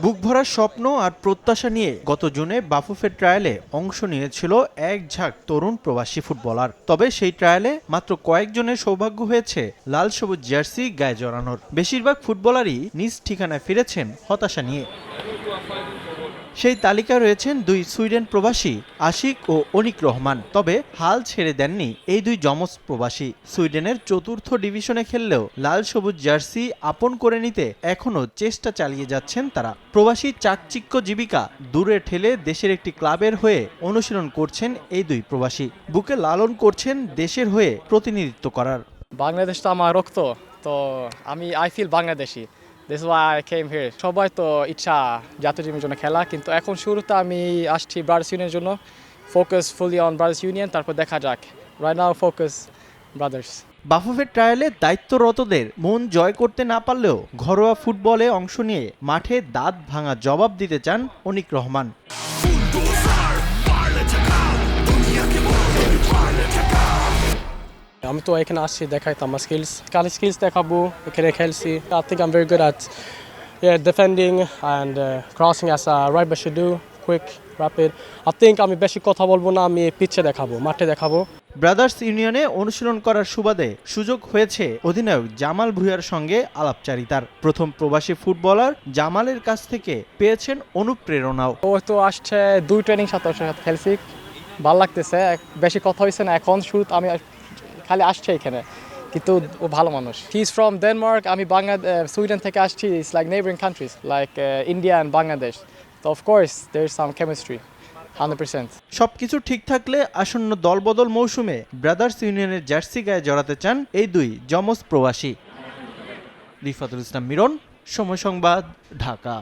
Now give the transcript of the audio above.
বুক ভরা স্বপ্ন আর প্রত্যাশা নিয়ে গত জুনে বাফুফের ট্রায়ালে অংশ নিয়েছিল এক ঝাঁক তরুণ প্রবাসী ফুটবলার। তবে সেই ট্রায়ালে মাত্র কয়েকজনের সৌভাগ্য হয়েছে লাল সবুজ জার্সি গায়ে জড়ানোর। বেশিরভাগ ফুটবলারই নিজ ঠিকানায় ফিরেছেন হতাশা নিয়ে। সেই তালিকায় রয়েছেন দুই সুইডেন প্রবাসী আশিক ও অনিক রহমান। তবে হাল ছেড়ে দেননি এই দুই যমজ প্রবাসী। সুইডেনের চতুর্থ ডিভিশনে খেললেও লাল সবুজ জার্সি আপন করে নিতে এখনও চেষ্টা চালিয়ে যাচ্ছেন তারা। প্রবাসী চাকচিক্য জীবিকা দূরে ঠেলে দেশের একটি ক্লাবের হয়ে অনুশীলন করছেন এই দুই প্রবাসী। বুকে লালন করছেন দেশের হয়ে প্রতিনিধিত্ব করার। বাংলাদেশ তো আমার রক্ত, তো I feel Bangladeshi. This is why I came here. সবাই তো ইচ্ছা জাতীয় টিমের জন্য খেলা, কিন্তু এখন শুরুতে আমি আসছি ব্রাদার্স ইউনিয়নের জন্য। Focus fully on brothers union, তারপর দেখা যাক। Right now focus brothers. বাফুফের ট্রায়ালে দায়িত্বরতদের মন জয় করতে না পারলেও ঘরোয়া ফুটবলে অংশ নিয়ে মাঠে দাঁত ভাঙা জবাব দিতে চান অনিক রহমান। আমি তো এখানে আসছি দেখাইতে আমার স্কিলস, কালি স্কিলস দেখাবো। এখানে খেলছি। I think I'm very good at defending and crossing as a right back should do, quick, rapid. I think আমি বেশি কথা বলবো না, আমি পিচে দেখাবো, মাঠে দেখাবো। ব্রাদার্স ইউনিয়নে অনুশীলন করার সুবাদে সুযোগ হয়েছে অধিনায়ক জামাল ভুঁইয়ার সঙ্গে আলাপচারিতার। প্রথম প্রবাসী ফুটবলার জামালের কাছ থেকে পেয়েছেন অনুপ্রেরণাও। ও তো আসছে 2 ট্রেনিং সাথে খেলছি, ভালো লাগতেছে। বেশি কথা হয়েছে না, এখন শুরুতে আমি খালি আসছে এখানে, কিন্তু ও ভালো মানুষ। হি ইজ ফ্রম ডেনমার্ক, আমি সুইডেন থেকে আসছি। It's like neighbouring countries like India and Bangladesh. তো of course there is some chemistry 100%। সবকিছু ঠিক থাকলে আসন্ন দলবদল মৌসুমে ব্রাদার্স ইউনিয়নের জার্সি গায়ে জড়াতে চান এই দুই যমজ প্রবাসী। রিফাতুল ইসলাম মিরন, সময় সংবাদ, ঢাকা।